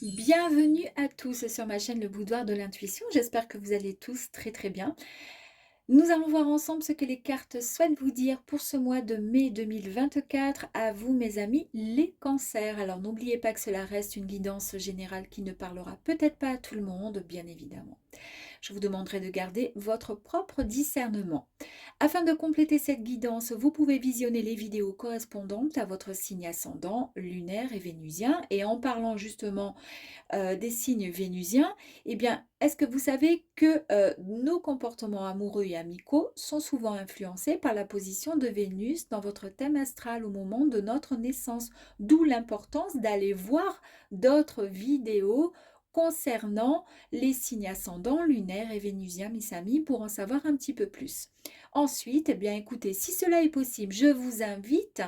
Bienvenue à tous sur ma chaîne Le Boudoir de l'Intuition. J'espère que vous allez tous très très bien. Nous allons voir ensemble ce que les cartes souhaitent vous dire pour ce mois de mai 2024. À vous mes amis les cancers. Alors n'oubliez pas que cela reste une guidance générale qui ne parlera peut-être pas à tout le monde, bien évidemment. Je vous demanderai de garder votre propre discernement. Afin de compléter cette guidance, vous pouvez visionner les vidéos correspondantes à votre signe ascendant, lunaire et vénusien. Et en parlant justement des signes vénusiens, eh bien, est-ce que vous savez que nos comportements amoureux et amicaux sont souvent influencés par la position de Vénus dans votre thème astral au moment de notre naissance? D'où l'importance d'aller voir d'autres vidéos concernant les signes ascendants, lunaires et vénusiens, mes amis, pour en savoir un petit peu plus. Ensuite, eh bien, écoutez, si cela est possible, je vous invite,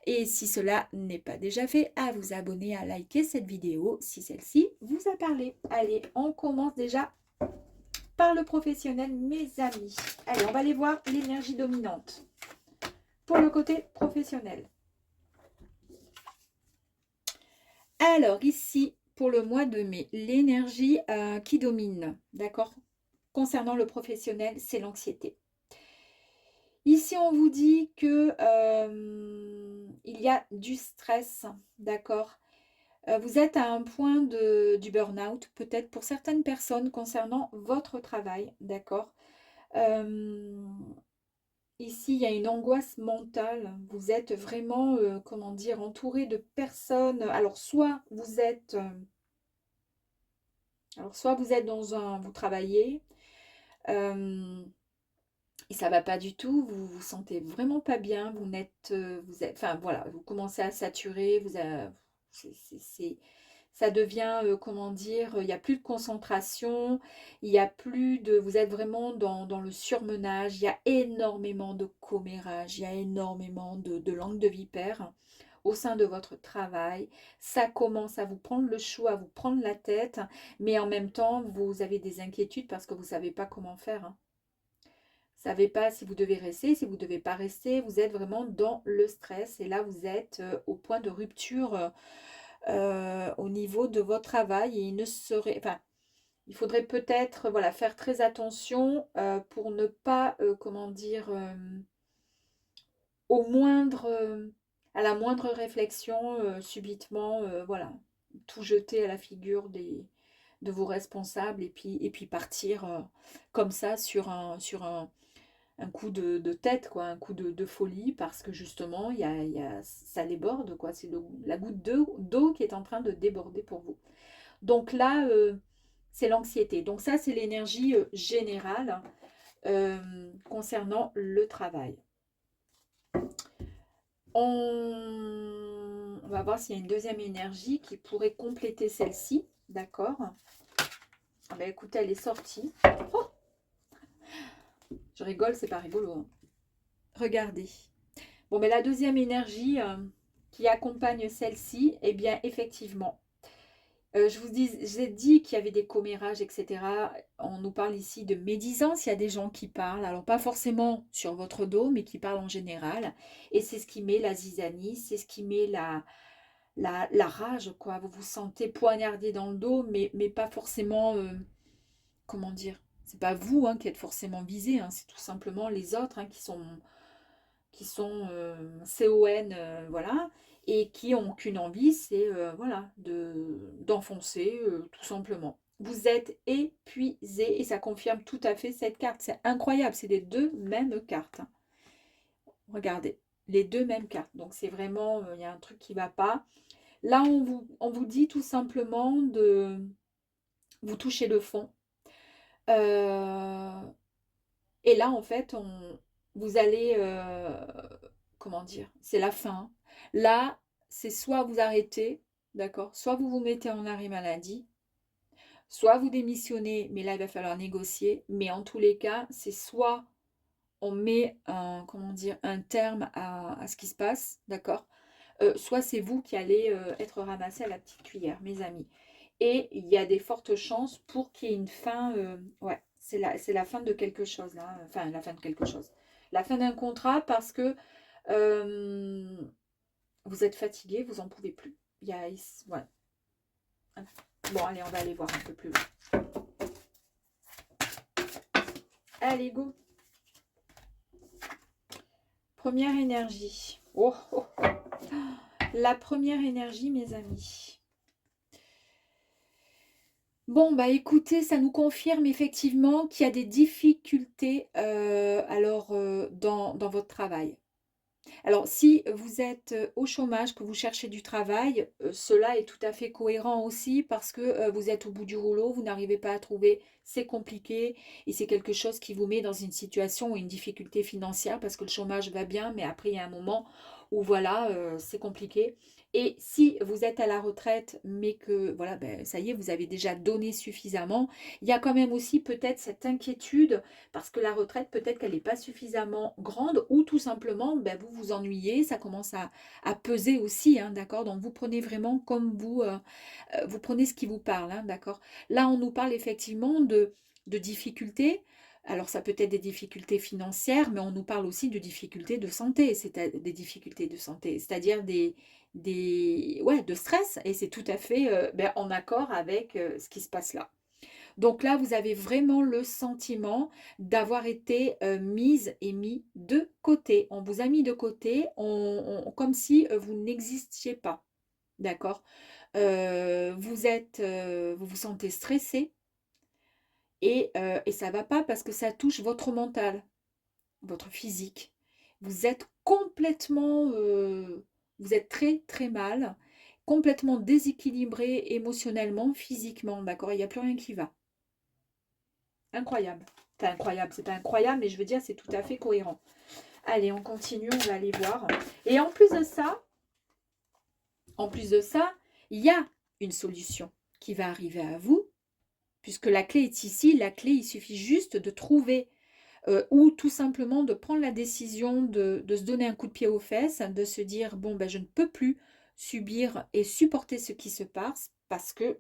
et si cela n'est pas déjà fait, à vous abonner, à liker cette vidéo si celle-ci vous a parlé. Allez, on commence déjà par le professionnel, mes amis. Allez, on va aller voir l'énergie dominante pour le côté professionnel. Alors, ici, pour le mois de mai, l'énergie qui domine, d'accord? Concernant le professionnel, c'est l'anxiété. Ici, on vous dit que il y a du stress, d'accord? Vous êtes à un point du burn-out, peut-être pour certaines personnes concernant votre travail, d'accord? Ici, il y a une angoisse mentale. Vous êtes vraiment, comment dire, entouré de personnes. Alors, soit vous êtes dans un, vous travaillez et ça va pas du tout. Vous vous sentez vraiment pas bien. Enfin voilà, vous commencez à saturer. Ça devient, comment dire, il n'y a plus de concentration, il y a plus de, vous êtes vraiment dans le surmenage, il y a énormément de commérage, il y a énormément de langue de vipère au sein de votre travail. Ça commence à vous prendre le chou, à vous prendre la tête, mais en même temps, vous avez des inquiétudes parce que vous ne savez pas comment faire, hein. Vous ne savez pas si vous devez rester, si vous ne devez pas rester. Vous êtes vraiment dans le stress et là, vous êtes au point de rupture au niveau de votre travail et il faudrait peut-être voilà, faire très attention pour ne pas, comment dire, à la moindre réflexion, subitement, voilà, tout jeter à la figure de vos responsables et puis partir comme ça un coup de tête, quoi, un coup de folie, parce que justement, ça déborde, quoi. C'est la goutte d'eau qui est en train de déborder pour vous. Donc là, c'est l'anxiété. Donc ça, c'est l'énergie générale concernant le travail. On va voir s'il y a une deuxième énergie qui pourrait compléter celle-ci. D'accord. Ah ben, écoutez, elle est sortie. Oh, je rigole, c'est pas rigolo, hein. Regardez. Bon, mais la deuxième énergie qui accompagne celle-ci, eh bien, effectivement, j'ai dit qu'il y avait des commérages, etc. On nous parle ici de médisance. Il y a des gens qui parlent, alors pas forcément sur votre dos, mais qui parlent en général. Et c'est ce qui met la zizanie, c'est ce qui met la rage, quoi. Vous vous sentez poignardé dans le dos, mais pas forcément, comment dire, c'est pas vous hein, qui êtes forcément visé, hein, c'est tout simplement les autres hein, qui sont CON, voilà, et qui ont qu'une envie, c'est voilà, d'enfoncer tout simplement. Vous êtes épuisé et ça confirme tout à fait cette carte. C'est incroyable, c'est les deux mêmes cartes, hein. Regardez, les deux mêmes cartes. Donc c'est vraiment, il y a un truc qui ne va pas. Là, on vous dit tout simplement de vous toucher le fond. Euh, et là, en fait, vous allez, comment dire, c'est la fin. Là, c'est soit vous arrêtez, d'accord, soit vous vous mettez en arrêt maladie, soit vous démissionnez, mais là, il va falloir négocier. Mais en tous les cas, c'est soit on met un, comment dire, un terme à ce qui se passe, d'accord, soit c'est vous qui allez être ramassé à la petite cuillère, mes amis. Et il y a des fortes chances pour qu'il y ait une fin, ouais, c'est la fin de quelque chose, là, enfin, la fin de quelque chose. La fin d'un contrat parce que vous êtes fatigué, vous en pouvez plus. Ouais. Bon, allez, on va aller voir un peu plus loin. Allez, go. Première énergie. Oh, oh, oh. La première énergie, mes amis. Bon, bah écoutez, ça nous confirme effectivement qu'il y a des difficultés dans votre travail. Alors, si vous êtes au chômage, que vous cherchez du travail, cela est tout à fait cohérent aussi parce que vous êtes au bout du rouleau, vous n'arrivez pas à trouver, c'est compliqué et c'est quelque chose qui vous met dans une situation ou une difficulté financière parce que le chômage va bien, mais après il y a un moment où voilà, c'est compliqué. Et si vous êtes à la retraite, mais que voilà, ben, ça y est, vous avez déjà donné suffisamment, il y a quand même aussi peut-être cette inquiétude parce que la retraite, peut-être qu'elle n'est pas suffisamment grande ou tout simplement, ben, vous vous ennuyez, ça commence à peser aussi, hein, d'accord? Donc, vous prenez vraiment comme vous prenez ce qui vous parle, hein, d'accord? Là, on nous parle effectivement de difficultés. Alors, ça peut être des difficultés financières, mais on nous parle aussi de difficultés de santé, des difficultés de santé, c'est-à-dire ouais, de stress, et c'est tout à fait ben, en accord avec ce qui se passe là. Donc là, vous avez vraiment le sentiment d'avoir été mise et mis de côté. On vous a mis de côté, comme si vous n'existiez pas. D'accord. Vous vous sentez stressé et ça ne va pas parce que ça touche votre mental, votre physique. Vous êtes vous êtes très très mal, complètement déséquilibré émotionnellement, physiquement. D'accord. Il n'y a plus rien qui va. Incroyable. Enfin, incroyable, c'est pas incroyable, mais je veux dire, c'est tout à fait cohérent. Allez, on continue, on va aller voir. Et en plus de ça, il y a une solution qui va arriver à vous, puisque la clé est ici. La clé, il suffit juste de trouver ou tout simplement de prendre la décision de se donner un coup de pied aux fesses, de se dire, bon, ben, je ne peux plus subir et supporter ce qui se passe parce que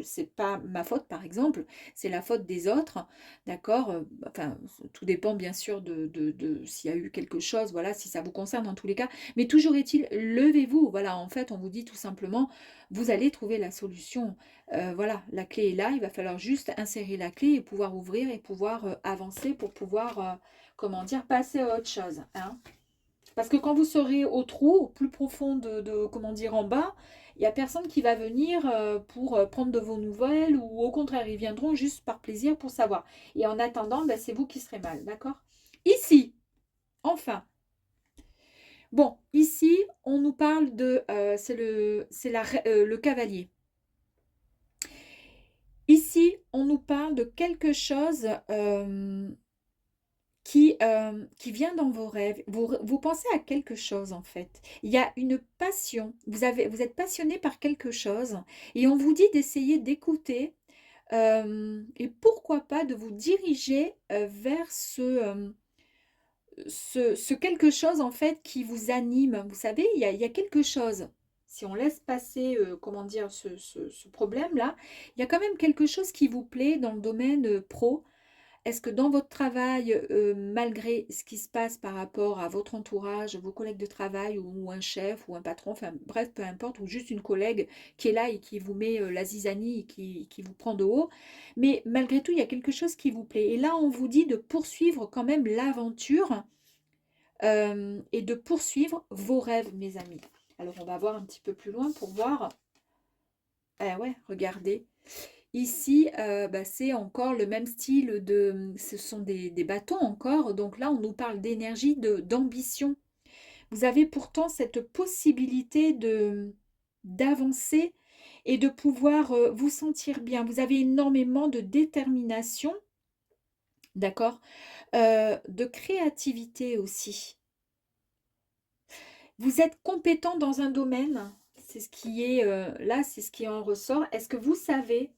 c'est pas ma faute, par exemple, c'est la faute des autres, d'accord. Enfin, tout dépend bien sûr de s'il y a eu quelque chose, voilà, si ça vous concerne dans tous les cas. Mais toujours est-il, levez-vous, voilà, en fait, on vous dit tout simplement, vous allez trouver la solution. Voilà, la clé est là, il va falloir juste insérer la clé et pouvoir ouvrir et pouvoir avancer pour pouvoir, comment dire, passer à autre chose, hein. Parce que quand vous serez au trou, au plus profond comment dire, en bas, il n'y a personne qui va venir pour prendre de vos nouvelles ou au contraire, ils viendront juste par plaisir pour savoir. Et en attendant, ben, c'est vous qui serez mal, d'accord? Ici, enfin, bon, ici, on nous parle le cavalier. Ici, on nous parle de quelque chose qui vient dans vos rêves. Vous pensez à quelque chose en fait. Il y a une passion. Vous êtes passionné par quelque chose et on vous dit d'essayer d'écouter et pourquoi pas de vous diriger vers ce quelque chose en fait qui vous anime. Vous savez, il y a quelque chose. Si on laisse passer, comment dire, ce problème-là, il y a quand même quelque chose qui vous plaît dans le domaine pro. Est-ce que dans votre travail, malgré ce qui se passe par rapport à votre entourage, vos collègues de travail ou un chef ou un patron, enfin bref, peu importe, ou juste une collègue qui est là et qui vous met la zizanie et qui vous prend de haut, mais malgré tout, il y a quelque chose qui vous plaît. Et là, on vous dit de poursuivre quand même l'aventure et de poursuivre vos rêves, mes amis. Alors, on va voir un petit peu plus loin pour voir. Ah ouais, regardez. Ici, bah, c'est encore le même style ce sont des bâtons encore. Donc là, on nous parle d'énergie, d'ambition. Vous avez pourtant cette possibilité d'avancer et de pouvoir vous sentir bien. Vous avez énormément de détermination, d'accord? De créativité aussi. Vous êtes compétent dans un domaine, c'est ce qui est là, c'est ce qui en ressort. Est-ce que vous savez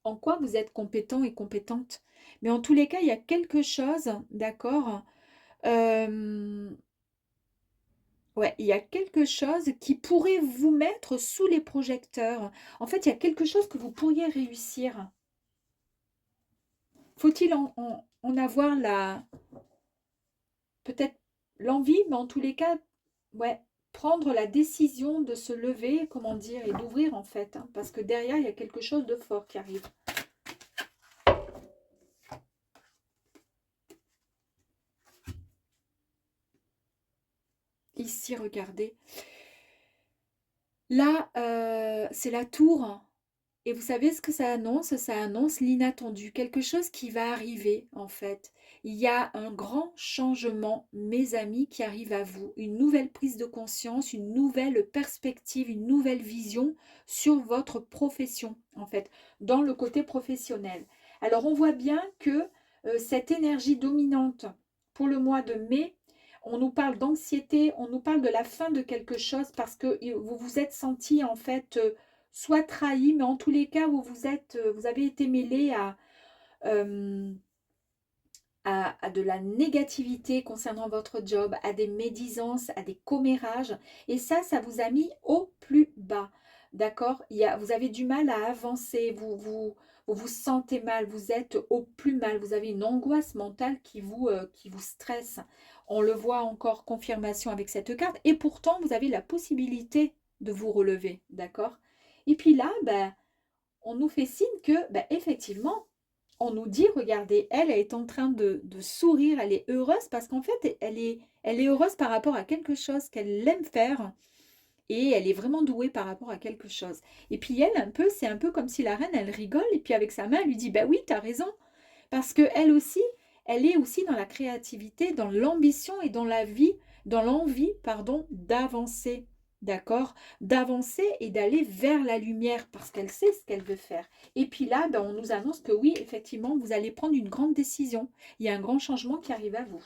en quoi vous êtes compétent et compétente? Mais en tous les cas, il y a quelque chose, d'accord? euh, ouais, il y a quelque chose qui pourrait vous mettre sous les projecteurs. En fait, il y a quelque chose que vous pourriez réussir. Faut-il en avoir peut-être l'envie, mais en tous les cas, ouais. prendre la décision de se lever, comment dire, et d'ouvrir en fait. Hein, parce que derrière, il y a quelque chose de fort qui arrive. Ici, regardez. Là, c'est la tour. Et vous savez ce que ça annonce? Ça annonce l'inattendu, quelque chose qui va arriver en fait. Il y a un grand changement, mes amis, qui arrive à vous. Une nouvelle prise de conscience, une nouvelle perspective, une nouvelle vision sur votre profession en fait, dans le côté professionnel. Alors on voit bien que cette énergie dominante pour le mois de mai, on nous parle d'anxiété, on nous parle de la fin de quelque chose parce que vous vous êtes senti en fait soit trahi, mais en tous les cas, vous avez été mêlé euh, à de la négativité concernant votre job, à des médisances, à des commérages. Et ça vous a mis au plus bas. D'accord? Vous avez du mal à avancer, vous sentez mal, vous êtes au plus mal, vous avez une angoisse mentale qui vous stresse. On le voit encore, confirmation avec cette carte. Et pourtant, vous avez la possibilité de vous relever. D'accord? Et puis là, ben, on nous fait signe que, ben, effectivement, on nous dit, regardez, elle est en train de sourire, elle est heureuse parce qu'en fait, elle est heureuse par rapport à quelque chose qu'elle aime faire et elle est vraiment douée par rapport à quelque chose. Et puis elle, un peu, c'est un peu comme si la reine, elle rigole et puis avec sa main, elle lui dit, bah oui, t'as raison. Parce que elle aussi, elle est aussi dans la créativité, dans l'ambition et dans la vie, dans l'envie, pardon, d'avancer. D'accord? D'avancer et d'aller vers la lumière parce qu'elle sait ce qu'elle veut faire. Et puis là, ben, on nous annonce que oui, effectivement, vous allez prendre une grande décision. Il y a un grand changement qui arrive à vous.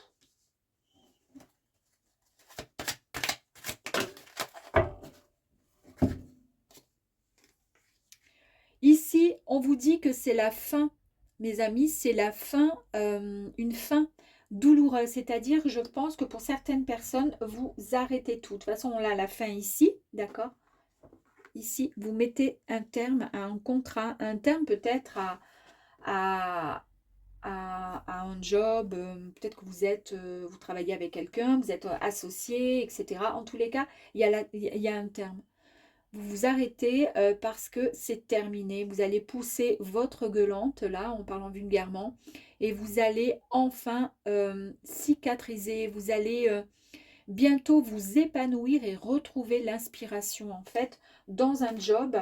Ici, on vous dit que c'est la fin, mes amis, c'est la fin, une fin douloureuse. C'est-à-dire, je pense que pour certaines personnes, vous arrêtez tout. De toute façon, on a la fin ici, d'accord? Ici, vous mettez un terme à un contrat, un terme peut-être à, à un job, peut-être que vous travaillez avec quelqu'un, vous êtes associé, etc. En tous les cas, il y a un terme. Vous vous arrêtez parce que c'est terminé. Vous allez pousser votre gueulante, là, en parlant vulgairement, et vous allez enfin cicatriser. Vous allez bientôt vous épanouir et retrouver l'inspiration, en fait, dans un job,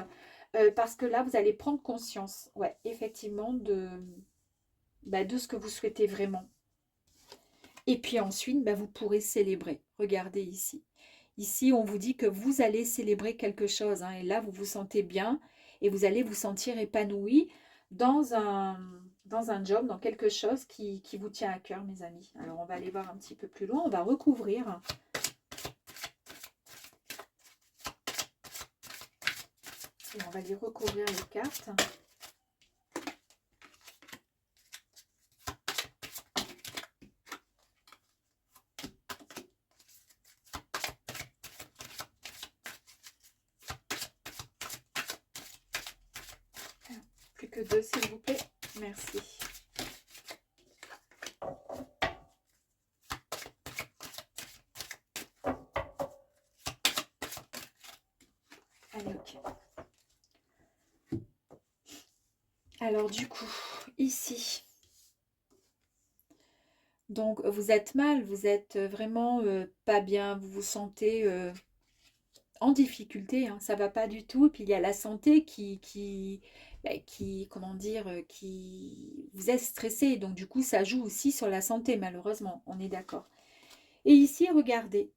parce que là, vous allez prendre conscience, ouais, effectivement, de ce que vous souhaitez vraiment. Et puis ensuite, bah, vous pourrez célébrer. Regardez ici. Ici, on vous dit que vous allez célébrer quelque chose. Hein, et là, vous vous sentez bien et vous allez vous sentir épanoui dans un job, dans quelque chose qui vous tient à cœur, mes amis. Alors, on va aller voir un petit peu plus loin. On va recouvrir. Et on va aller recouvrir les cartes. Plus que deux, s'il vous plaît. Merci. Allez, ok. Alors, du coup, ici, donc vous êtes mal, vous êtes vraiment pas bien, vous vous sentez en difficulté, hein, ça va pas du tout. Et puis il y a la santé comment dire, qui vous est stressé. Donc du coup, ça joue aussi sur la santé, malheureusement. On est d'accord. Et ici, regardez,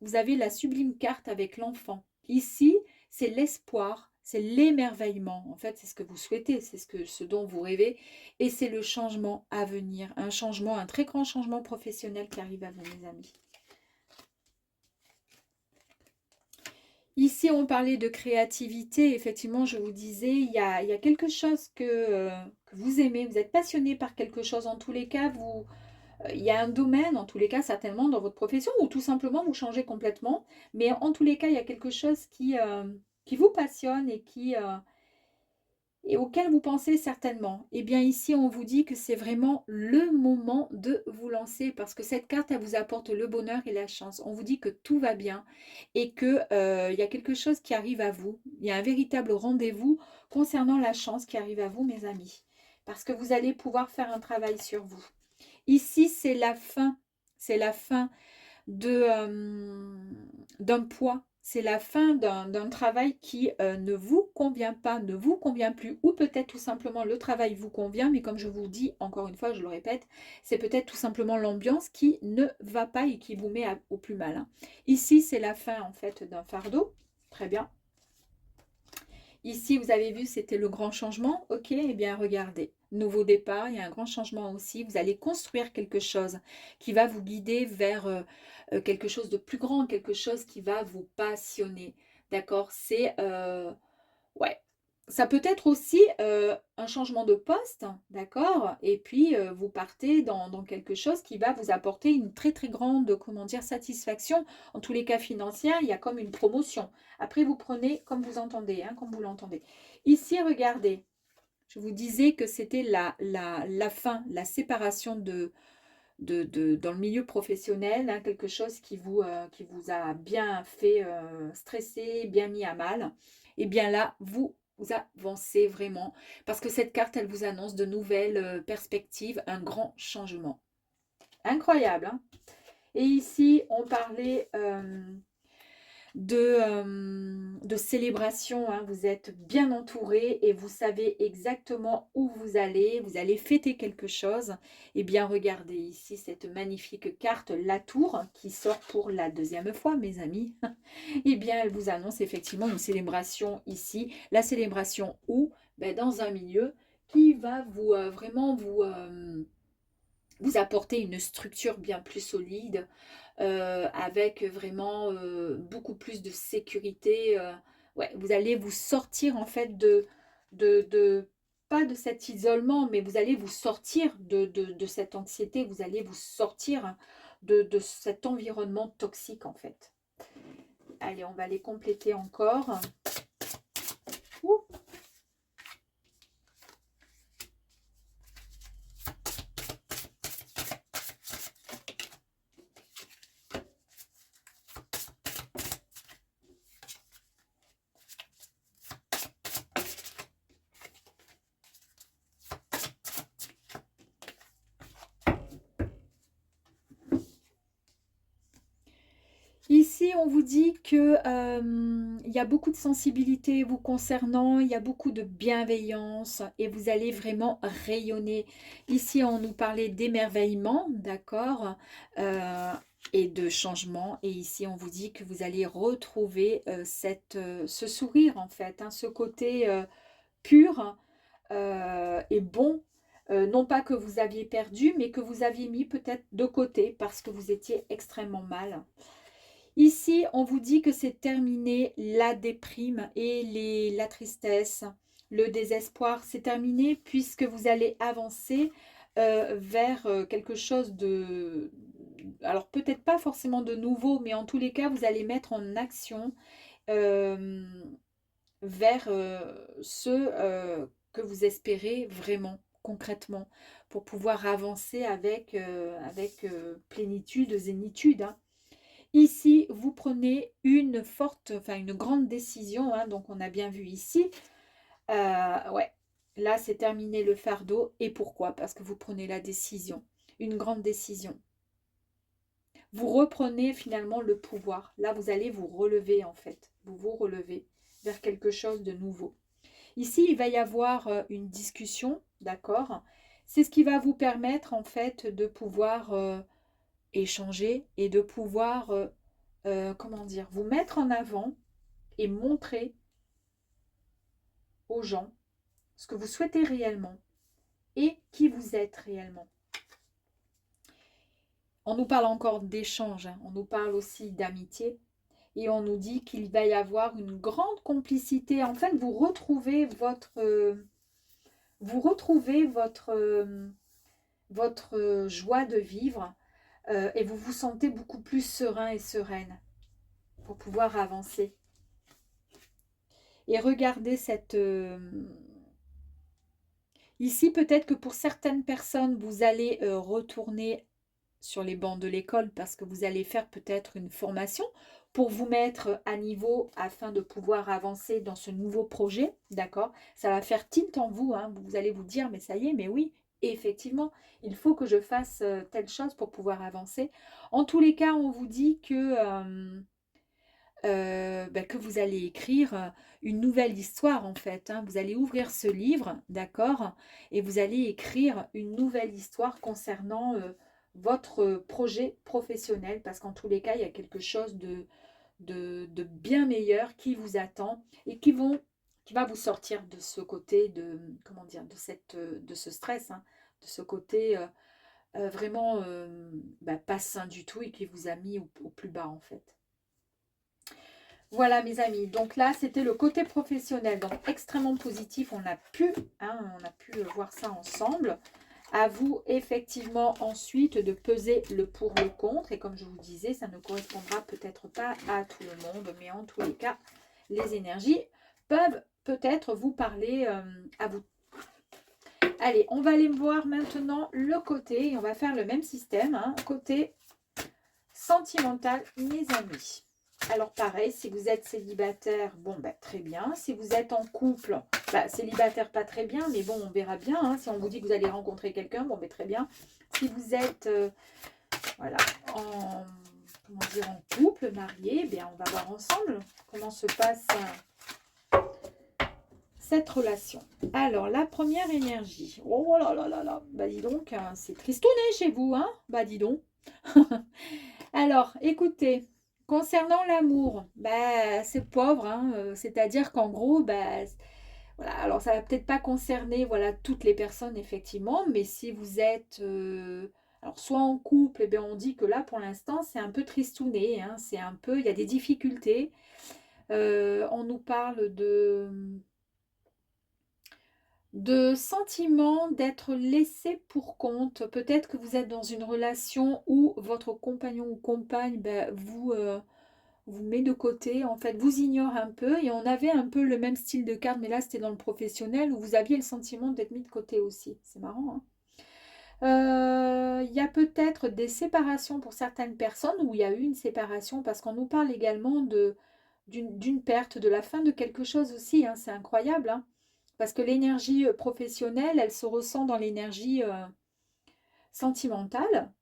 vous avez la sublime carte avec l'enfant. Ici, c'est l'espoir, c'est l'émerveillement. En fait, c'est ce que vous souhaitez, c'est ce dont vous rêvez. Et c'est le changement à venir. Un changement, un très grand changement professionnel qui arrive à vous, mes amis. Ici, on parlait de créativité. Effectivement, je vous disais, il y a quelque chose que vous aimez. Vous êtes passionné par quelque chose. En tous les cas, il y a un domaine, en tous les cas, certainement dans votre profession, ou tout simplement vous changez complètement. Mais en tous les cas, il y a quelque chose qui vous passionne et et auquel vous pensez certainement. Eh bien ici, on vous dit que c'est vraiment le moment de vous lancer parce que cette carte, elle vous apporte le bonheur et la chance. On vous dit que tout va bien et que, il y a quelque chose qui arrive à vous. Il y a un véritable rendez-vous concernant la chance qui arrive à vous, mes amis. Parce que vous allez pouvoir faire un travail sur vous. Ici, c'est la fin. C'est la fin de, d'un poids. C'est la fin d'un travail qui ne vous convient pas, ne vous convient plus, ou peut-être tout simplement le travail vous convient, mais comme je vous dis, encore une fois, je le répète, c'est peut-être tout simplement l'ambiance qui ne va pas et qui vous met au plus mal. Hein. Ici, c'est la fin en fait d'un fardeau. Très bien. Ici, vous avez vu, c'était le grand changement. Ok, eh bien, regardez. Nouveau départ, il y a un grand changement aussi. Vous allez construire quelque chose qui va vous guider vers quelque chose de plus grand, quelque chose qui va vous passionner. D'accord? C'est ouais. Ça peut être aussi un changement de poste, d'accord? Et puis, vous partez dans quelque chose qui va vous apporter une très, très grande, comment dire, satisfaction. En tous les cas financière, il y a comme une promotion. Après, vous prenez comme vous entendez, hein, comme vous l'entendez. Ici, regardez, je vous disais que c'était la fin, la séparation dans le milieu professionnel, hein, quelque chose qui vous a bien fait stresser, bien mis à mal. Et bien là, vous avancez vraiment parce que cette carte, elle vous annonce de nouvelles perspectives, un grand changement. Incroyable, hein. Et ici, on parlait de célébration. Hein. Vous êtes bien entouré et vous savez exactement où vous allez fêter quelque chose. Et bien, regardez ici cette magnifique carte, la tour, qui sort pour la deuxième fois, mes amis. Et bien, elle vous annonce effectivement une célébration ici. La célébration où? Ben, dans un milieu qui va vous vraiment vous apporter une structure bien plus solide, avec vraiment beaucoup plus de sécurité. Ouais, vous allez vous sortir en fait pas de cet isolement, mais vous allez vous sortir de cette anxiété, vous allez vous sortir de cet environnement toxique en fait. Allez, on va les compléter encore. Ouh. Ici, on vous dit que il y a beaucoup de sensibilité vous concernant, il y a beaucoup de bienveillance et vous allez vraiment rayonner. Ici, on nous parlait d'émerveillement, d'accord, euh, et de changement. Et ici, on vous dit que vous allez retrouver ce sourire, en fait, hein, ce côté pur et bon. Non pas que vous aviez perdu, mais que vous aviez mis peut-être de côté parce que vous étiez extrêmement mal. Ici, on vous dit que c'est terminé la déprime et la tristesse, le désespoir. C'est terminé puisque vous allez avancer vers quelque chose de... Alors peut-être pas forcément de nouveau, mais en tous les cas, vous allez mettre en action euh, vers ce que vous espérez vraiment, concrètement, pour pouvoir avancer avec plénitude, zénitude. Hein. Ici, vous prenez une forte, enfin une grande décision, hein, donc on a bien vu ici. Ouais, là c'est terminé le fardeau. Et pourquoi? Parce que vous prenez la décision, une grande décision. Vous reprenez finalement le pouvoir. Là, vous allez vous relever en fait. Vous vous relevez vers quelque chose de nouveau. Ici, il va y avoir une discussion, d'accord? C'est ce qui va vous permettre en fait de pouvoir échanger et de pouvoir comment dire, vous mettre en avant et montrer aux gens ce que vous souhaitez réellement et qui vous êtes réellement. On nous parle encore d'échange, hein. On nous parle aussi d'amitié et on nous dit qu'il va y avoir une grande complicité. En fait, vous retrouvez votre joie de vivre et vous vous sentez beaucoup plus serein et sereine pour pouvoir avancer. Et regardez Ici, peut-être que pour certaines personnes, vous allez retourner sur les bancs de l'école parce que vous allez faire peut-être une formation pour vous mettre à niveau afin de pouvoir avancer dans ce nouveau projet, d'accord? Ça va faire tilt en vous, hein. Vous allez vous dire, mais ça y est, mais oui, effectivement, il faut que je fasse telle chose pour pouvoir avancer. En tous les cas, on vous dit que vous allez écrire une nouvelle histoire en fait, hein. Vous allez ouvrir ce livre, d'accord? Et vous allez écrire une nouvelle histoire concernant votre projet professionnel parce qu'en tous les cas, il y a quelque chose de bien meilleur qui vous attend et qui va vous sortir de ce côté de, comment dire, de ce stress, hein, de ce côté vraiment pas sain du tout et qui vous a mis au plus bas en fait. Voilà mes amis, donc là c'était le côté professionnel, donc extrêmement positif, on a pu voir ça ensemble. À vous effectivement ensuite de peser le pour le contre et comme je vous disais, ça ne correspondra peut-être pas à tout le monde, mais en tous les cas, les énergies peuvent peut-être vous parler à vous. Allez, on va aller voir maintenant le côté, et on va faire le même système, hein, côté sentimental mes amis. Alors pareil, si vous êtes célibataire, bon très bien. Si vous êtes en couple, célibataire pas très bien, mais bon on verra bien. Hein. Si on vous dit que vous allez rencontrer quelqu'un, bon très bien. Si vous êtes voilà, en couple, marié, bien on va voir ensemble comment se passe cette relation. Alors la première énergie. Oh là là là là, bah dis donc, hein, c'est tristouné chez vous, hein? Bah dis donc. Alors, écoutez, concernant l'amour, c'est pauvre, hein, c'est-à-dire qu'en gros, voilà, alors ça va peut-être pas concerner voilà, toutes les personnes, effectivement, mais si vous êtes alors soit en couple, eh bien, on dit que là, pour l'instant, c'est un peu tristouné, hein, c'est un peu, il y a des difficultés. On nous parle de sentiment d'être laissé pour compte. Peut-être que vous êtes dans une relation où votre compagnon ou compagne vous met de côté, en fait, vous ignore un peu. Et on avait un peu le même style de carte, mais là, c'était dans le professionnel, où vous aviez le sentiment d'être mis de côté aussi. C'est marrant, hein. Il y a peut-être des séparations pour certaines personnes, où il y a eu une séparation, parce qu'on nous parle également d'une perte, de la fin de quelque chose aussi, hein. C'est incroyable, hein. Parce que l'énergie professionnelle, elle se ressent dans l'énergie sentimentale.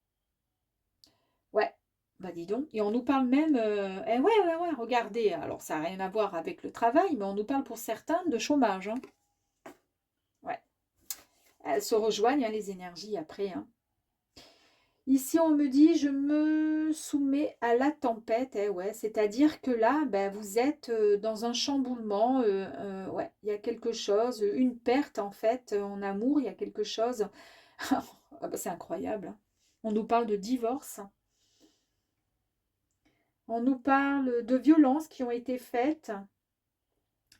Ouais, bah dis donc. Et on nous parle même, ouais, regardez, alors ça n'a rien à voir avec le travail, mais on nous parle pour certains de chômage, hein. Ouais, elles se rejoignent, hein, les énergies après, hein. Ici, on me dit, je me soumets à la tempête. Eh ouais, c'est-à-dire que là, vous êtes dans un chamboulement. Ouais, il y a quelque chose, une perte en fait, en amour, il y a quelque chose. Ah c'est incroyable, hein. On nous parle de divorce. On nous parle de violences qui ont été faites.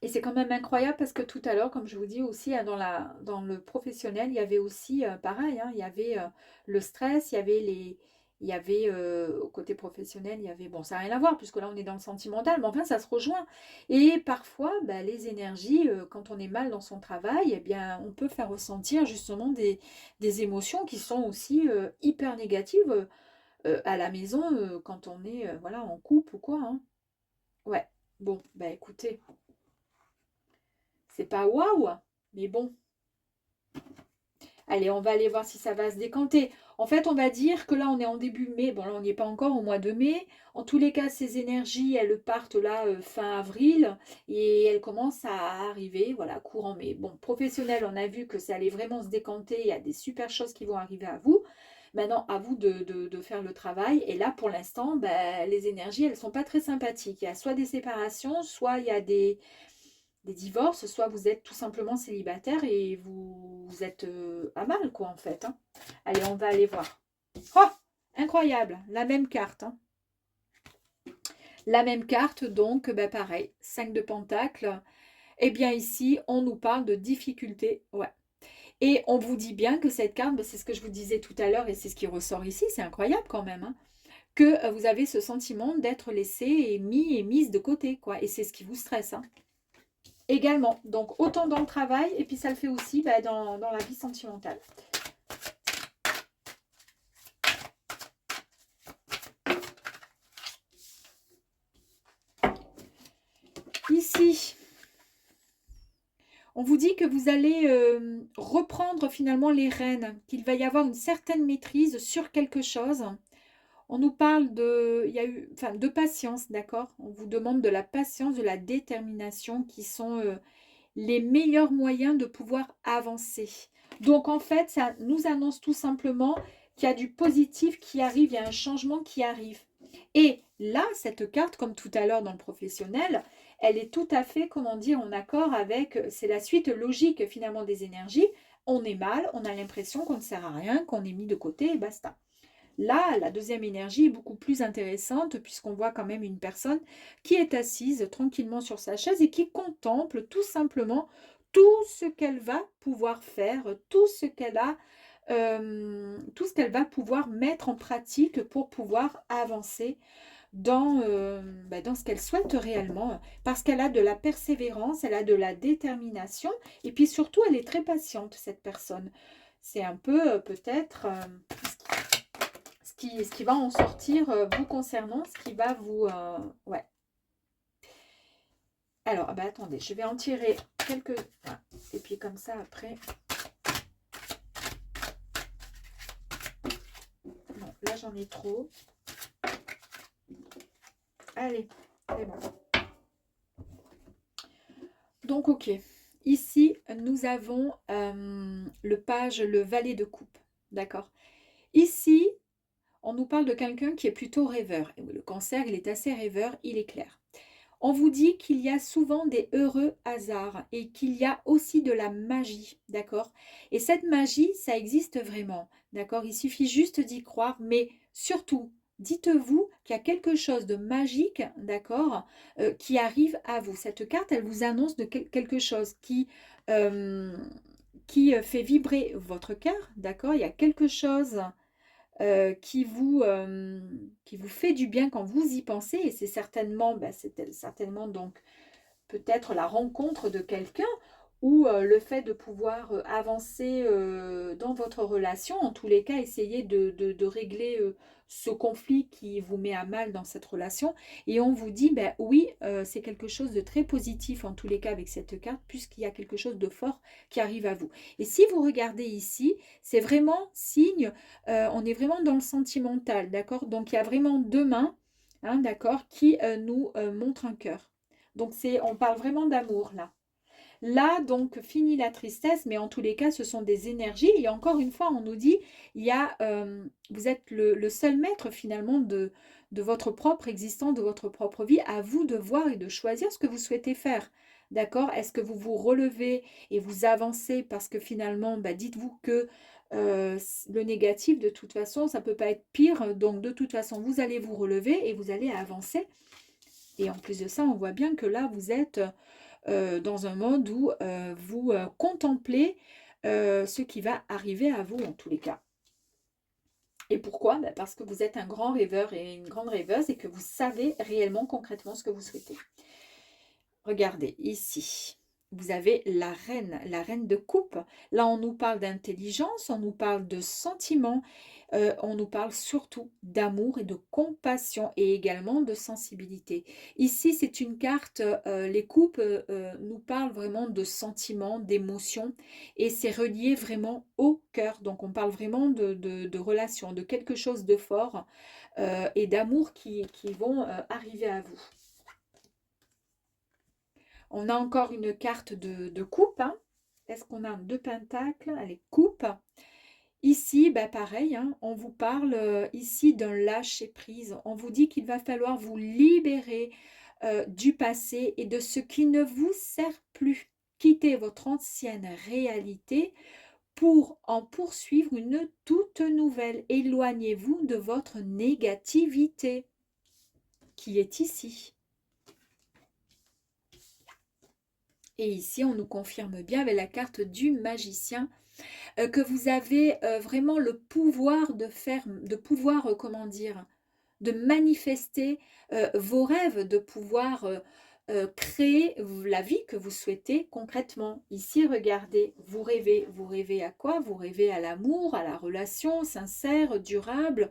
Et c'est quand même incroyable parce que tout à l'heure, comme je vous dis aussi, hein, dans le professionnel, il y avait aussi, pareil, hein, il y avait le stress, il y avait au côté professionnel, il y avait, bon, ça n'a rien à voir puisque là on est dans le sentimental, mais enfin ça se rejoint. Et parfois, les énergies, quand on est mal dans son travail, eh bien, on peut faire ressentir justement des émotions qui sont aussi hyper négatives à la maison quand on est voilà, en couple ou quoi, hein. Ouais, bon, écoutez. C'est pas waouh, mais bon. Allez, on va aller voir si ça va se décanter. En fait, on va dire que là, on est en début mai. Bon, là, on n'y est pas encore au mois de mai. En tous les cas, ces énergies, elles partent là fin avril et elles commencent à arriver, voilà, courant mai. Bon, professionnel, on a vu que ça allait vraiment se décanter. Il y a des super choses qui vont arriver à vous. Maintenant, à vous de faire le travail. Et là, pour l'instant, les énergies, elles ne sont pas très sympathiques. Il y a soit des séparations, soit il y a des divorces, soit vous êtes tout simplement célibataire et vous êtes à mal, quoi, en fait, hein. Allez, on va aller voir. Oh, incroyable, la même carte, hein. La même carte, donc, pareil, 5 de pentacles. Eh bien, ici, on nous parle de difficultés, ouais. Et on vous dit bien que cette carte, c'est ce que je vous disais tout à l'heure et c'est ce qui ressort ici, c'est incroyable quand même, hein, que vous avez ce sentiment d'être laissé et mis et mise de côté, quoi. Et c'est ce qui vous stresse, hein. également. Donc, autant dans le travail, et puis ça le fait aussi bah, dans la vie sentimentale. Ici, on vous dit que vous allez reprendre finalement les rênes, qu'il va y avoir une certaine maîtrise sur quelque chose. On nous parle de patience, d'accord? On vous demande de la patience, de la détermination qui sont les meilleurs moyens de pouvoir avancer. Donc en fait, ça nous annonce tout simplement qu'il y a du positif qui arrive, il y a un changement qui arrive. Et là, cette carte, comme tout à l'heure dans le professionnel, elle est tout à fait, comment dire, en accord avec, c'est la suite logique finalement des énergies. On est mal, on a l'impression qu'on ne sert à rien, qu'on est mis de côté et basta. Là, la deuxième énergie est beaucoup plus intéressante puisqu'on voit quand même une personne qui est assise tranquillement sur sa chaise et qui contemple tout simplement tout ce qu'elle va pouvoir faire, tout ce qu'elle a, tout ce qu'elle va pouvoir mettre en pratique pour pouvoir avancer dans ce qu'elle souhaite réellement, parce qu'elle a de la persévérance, elle a de la détermination, et puis surtout, elle est très patiente, cette personne. C'est un peu peut-être ce qui va en sortir vous concernant, ce qui va vous... ouais. Alors, bah, attendez, je vais en tirer quelques... Ah, et puis comme ça, après... Non, là, j'en ai trop. Allez, c'est bon. Donc, ok. Ici, nous avons le page, le valet de coupe. D'accord. Ici, on nous parle de quelqu'un qui est plutôt rêveur. Et le cancer, il est assez rêveur, il est clair. On vous dit qu'il y a souvent des heureux hasards et qu'il y a aussi de la magie, d'accord? Et cette magie, ça existe vraiment, d'accord? Il suffit juste d'y croire, mais surtout, dites-vous qu'il y a quelque chose de magique, d'accord, qui arrive à vous. Cette carte, elle vous annonce de quelque chose euh, qui fait vibrer votre cœur, d'accord? Il y a quelque chose qui vous fait du bien quand vous y pensez. Et c'est certainement, certainement donc peut-être la rencontre de quelqu'un ou le fait de pouvoir avancer dans votre relation. En tous les cas, essayer de régler ce conflit qui vous met à mal dans cette relation. Et on vous dit, ben oui, c'est quelque chose de très positif en tous les cas avec cette carte, puisqu'il y a quelque chose de fort qui arrive à vous. Et si vous regardez ici, c'est vraiment signe, on est vraiment dans le sentimental, d'accord? Donc il y a vraiment deux mains, hein, d'accord, qui nous montrent un cœur. Donc on parle vraiment d'amour là. Là, donc, fini la tristesse, mais en tous les cas, ce sont des énergies. Et encore une fois, on nous dit, vous êtes le seul maître finalement de votre propre existence, de votre propre vie. À vous de voir et de choisir ce que vous souhaitez faire. D'accord? Est-ce que vous vous relevez et vous avancez parce que finalement, dites-vous que le négatif, de toute façon, ça ne peut pas être pire. Donc, de toute façon, vous allez vous relever et vous allez avancer. Et en plus de ça, on voit bien que là, vous êtes dans un mode où vous contemplez ce qui va arriver à vous en tous les cas. Et pourquoi? Parce que vous êtes un grand rêveur et une grande rêveuse et que vous savez réellement concrètement ce que vous souhaitez. Regardez ici. Vous avez la reine de coupe. Là, on nous parle d'intelligence, on nous parle de sentiments, on nous parle surtout d'amour et de compassion et également de sensibilité. Ici, c'est une carte, les coupes nous parlent vraiment de sentiments, d'émotions et c'est relié vraiment au cœur. Donc, on parle vraiment de relations, de quelque chose de fort et d'amour qui vont arriver à vous. On a encore une carte de coupe. Hein. Est-ce qu'on a un 2 pentacles? Allez, coupe. Ici, pareil, hein, on vous parle ici d'un lâcher-prise. On vous dit qu'il va falloir vous libérer du passé et de ce qui ne vous sert plus. Quittez votre ancienne réalité pour en poursuivre une toute nouvelle. Éloignez-vous de votre négativité qui est ici. Et ici, on nous confirme bien avec la carte du magicien que vous avez vraiment le pouvoir de faire, de pouvoir, comment dire, de manifester vos rêves, de pouvoir créer la vie que vous souhaitez concrètement. Ici, regardez, vous rêvez. Vous rêvez à quoi? Vous rêvez à l'amour, à la relation sincère, durable,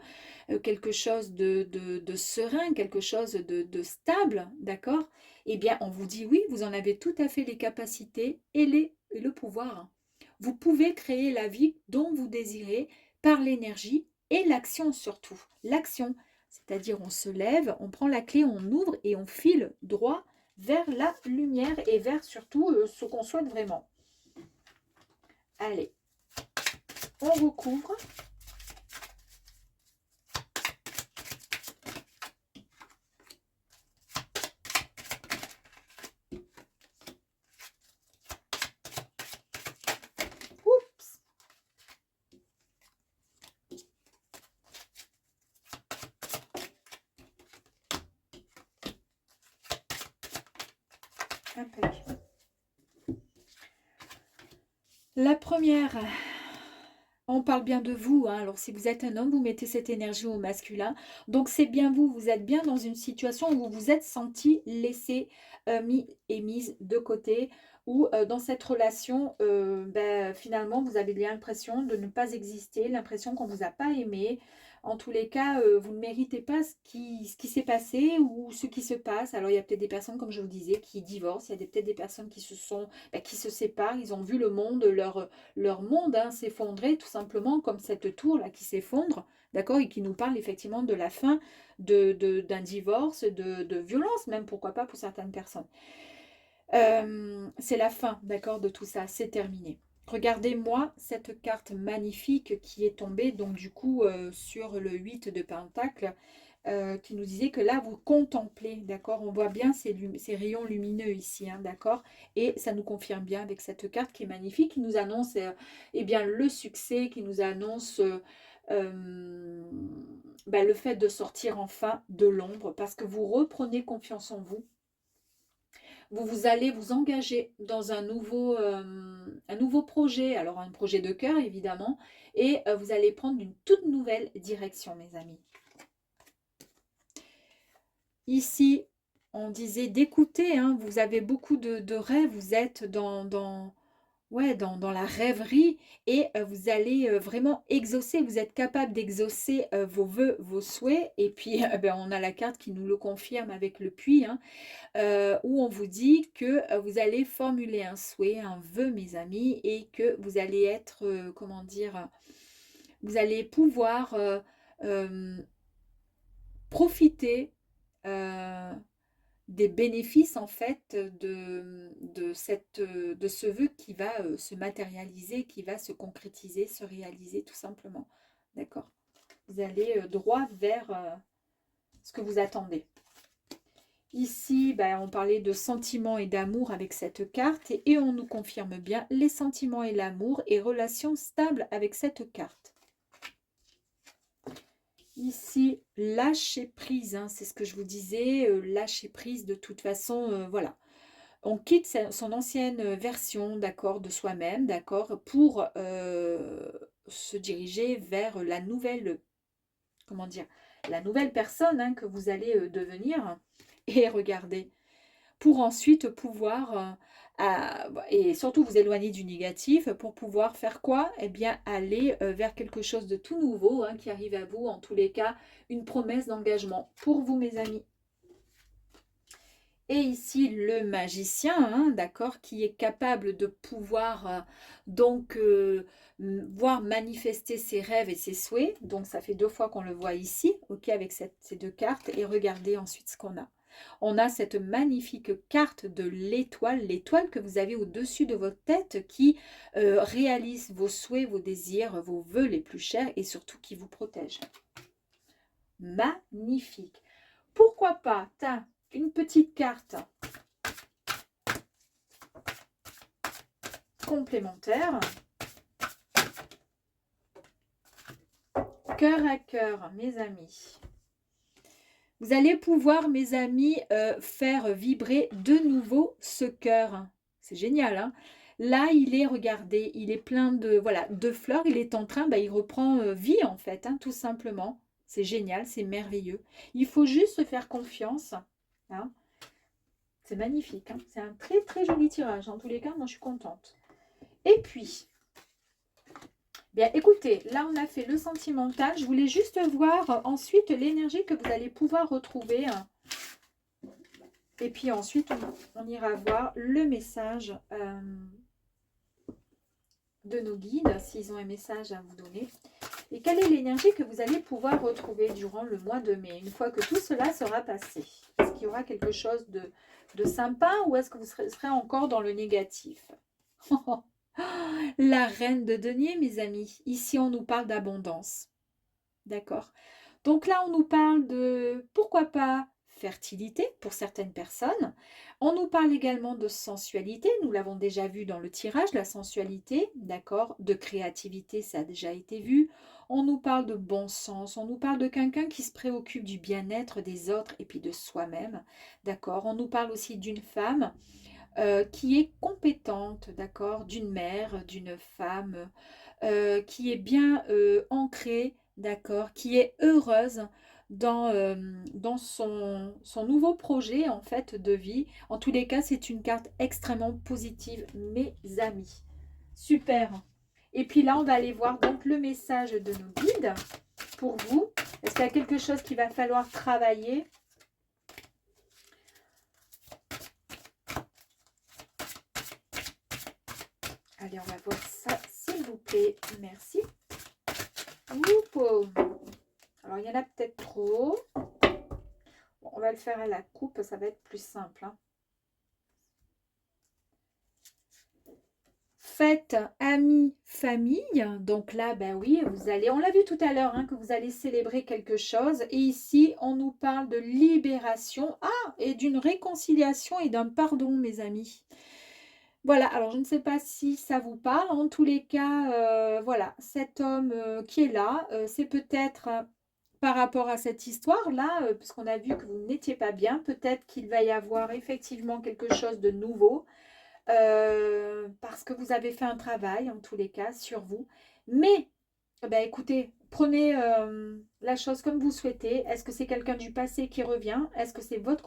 quelque chose de serein, quelque chose de stable, d'accord? Eh bien, on vous dit oui, vous en avez tout à fait les capacités et le pouvoir. Vous pouvez créer la vie dont vous désirez par l'énergie et l'action surtout. L'action, c'est-à-dire on se lève, on prend la clé, on ouvre et on file droit vers la lumière et vers surtout ce qu'on souhaite vraiment. Allez, on recouvre. Oups. Impeccable. La première, on parle bien de vous, hein. Alors si vous êtes un homme, vous mettez cette énergie au masculin. Donc c'est bien vous, vous êtes bien dans une situation où vous vous êtes senti laissé, mis et mise de côté, ou dans cette relation, finalement, vous avez l'impression de ne pas exister, l'impression qu'on ne vous a pas aimé. En tous les cas, vous ne méritez pas ce qui s'est passé ou ce qui se passe. Alors il y a peut-être des personnes, comme je vous disais, qui divorcent, il y a peut-être des personnes qui qui se séparent, ils ont vu le monde, leur monde s'effondrer tout simplement comme cette tour-là qui s'effondre, d'accord, et qui nous parle effectivement de la fin d'un divorce, de violence même, pourquoi pas pour certaines personnes. C'est la fin, d'accord, de tout ça, c'est terminé. Regardez-moi cette carte magnifique qui est tombée, donc du coup, sur le 8 de Pentacle, qui nous disait que là, vous contemplez, d'accord? On voit bien ces rayons lumineux ici, hein, d'accord? Et ça nous confirme bien avec cette carte qui est magnifique, qui nous annonce eh bien, le succès, qui nous annonce le fait de sortir enfin de l'ombre, parce que vous reprenez confiance en vous. Vous allez vous engager dans un nouveau projet, alors un projet de cœur évidemment, et vous allez prendre une toute nouvelle direction, mes amis. Ici, on disait d'écouter, hein, vous avez beaucoup de rêves, vous êtes dans la rêverie et vous allez vraiment exaucer, vous êtes capable d'exaucer vos vœux, vos souhaits. Et puis, on a la carte qui nous le confirme avec le puits, hein, où on vous dit que vous allez formuler un souhait, un vœu, mes amis, et que vous allez être, comment dire, vous allez pouvoir profiter des bénéfices en fait de ce vœu qui va se matérialiser, qui va se concrétiser, se réaliser tout simplement. D'accord? Vous allez droit vers ce que vous attendez. Ici, on parlait de sentiments et d'amour avec cette carte et on nous confirme bien les sentiments et l'amour et relations stables avec cette carte. Ici, lâcher prise, hein, c'est ce que je vous disais, lâcher prise de toute façon, voilà. On quitte son ancienne version, d'accord, de soi-même, d'accord, pour se diriger vers la nouvelle, comment dire, la nouvelle personne que vous allez devenir. Et regardez, pour ensuite pouvoir, et surtout vous éloigner du négatif, pour pouvoir faire quoi? Eh bien, aller vers quelque chose de tout nouveau qui arrive à vous, en tous les cas, une promesse d'engagement pour vous, mes amis. Et ici, le magicien, d'accord, qui est capable de pouvoir voir manifester ses rêves et ses souhaits. Donc, ça fait 2 fois qu'on le voit ici, ok, avec ces 2 cartes. Et regardez ensuite ce qu'on a. On a cette magnifique carte de l'étoile que vous avez au-dessus de votre tête qui réalise vos souhaits, vos désirs, vos vœux les plus chers et surtout qui vous protège. Magnifique. Pourquoi pas, une petite carte complémentaire. Cœur à cœur, mes amis. Vous allez pouvoir, mes amis, faire vibrer de nouveau ce cœur. C'est génial, hein? Là, il est, regardez, il est plein de fleurs. Il est en train, il reprend vie, en fait, tout simplement. C'est génial, c'est merveilleux. Il faut juste se faire confiance. Hein. C'est magnifique, hein. C'est un très très joli tirage. En tous les cas, moi je suis contente. Et puis, bien écoutez, là on a fait le sentimental. Je voulais juste voir ensuite l'énergie que vous allez pouvoir retrouver. Et puis ensuite, on ira voir le message de nos guides, s'ils ont un message à vous donner. Et quelle est l'énergie que vous allez pouvoir retrouver durant le mois de mai, une fois que tout cela sera passé? Est-ce qu'il y aura quelque chose de sympa ou est-ce que vous serez encore dans le négatif? La reine de denier, mes amis. Ici, on nous parle d'abondance. D'accord? Donc là, on nous parle de, pourquoi pas, fertilité pour certaines personnes. On nous parle également de sensualité. Nous l'avons déjà vu dans le tirage, la sensualité, d'accord? De créativité, ça a déjà été vu. On nous parle de bon sens. On nous parle de quelqu'un qui se préoccupe du bien-être des autres et puis de soi-même, d'accord? On nous parle aussi d'une femme qui est compétente, d'accord? D'une mère, d'une femme qui est bien ancrée, d'accord, qui est heureuse dans son nouveau projet en fait de vie. En tous les cas, c'est une carte extrêmement positive, mes amis. Super. Et puis là, on va aller voir donc le message de nos guides pour vous. Est-ce qu'il y a quelque chose qu'il va falloir travailler? Allez, on va voir ça, s'il vous plaît. Merci. Oupo. Alors, il y en a peut-être trop. Bon, on va le faire à la coupe, ça va être plus simple. Hein. Fête, amis, famille. Donc là, ben oui, vous allez, on l'a vu tout à l'heure, hein, que vous allez célébrer quelque chose. Et ici, on nous parle de libération. Ah, et d'une réconciliation et d'un pardon, mes amis. Voilà, alors je ne sais pas si ça vous parle. En tous les cas, voilà, cet homme qui est là, c'est peut-être par rapport à cette histoire-là, puisqu'on a vu que vous n'étiez pas bien, peut-être qu'il va y avoir effectivement quelque chose de nouveau, parce que vous avez fait un travail, en tous les cas, sur vous. Mais, ben, écoutez, prenez la chose comme vous souhaitez. Est-ce que c'est quelqu'un du passé qui revient? Est-ce que c'est votre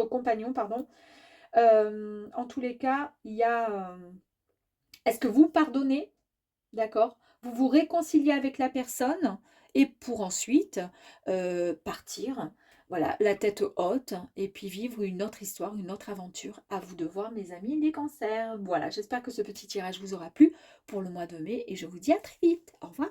compagnon, pardon? En tous les cas, il y a... est-ce que vous pardonnez? D'accord? Vous vous réconciliez avec la personne et pour ensuite partir, voilà, la tête haute et puis vivre une autre histoire, une autre aventure. À vous de voir, mes amis, les cancers. Voilà, j'espère que ce petit tirage vous aura plu pour le mois de mai et je vous dis à très vite. Au revoir.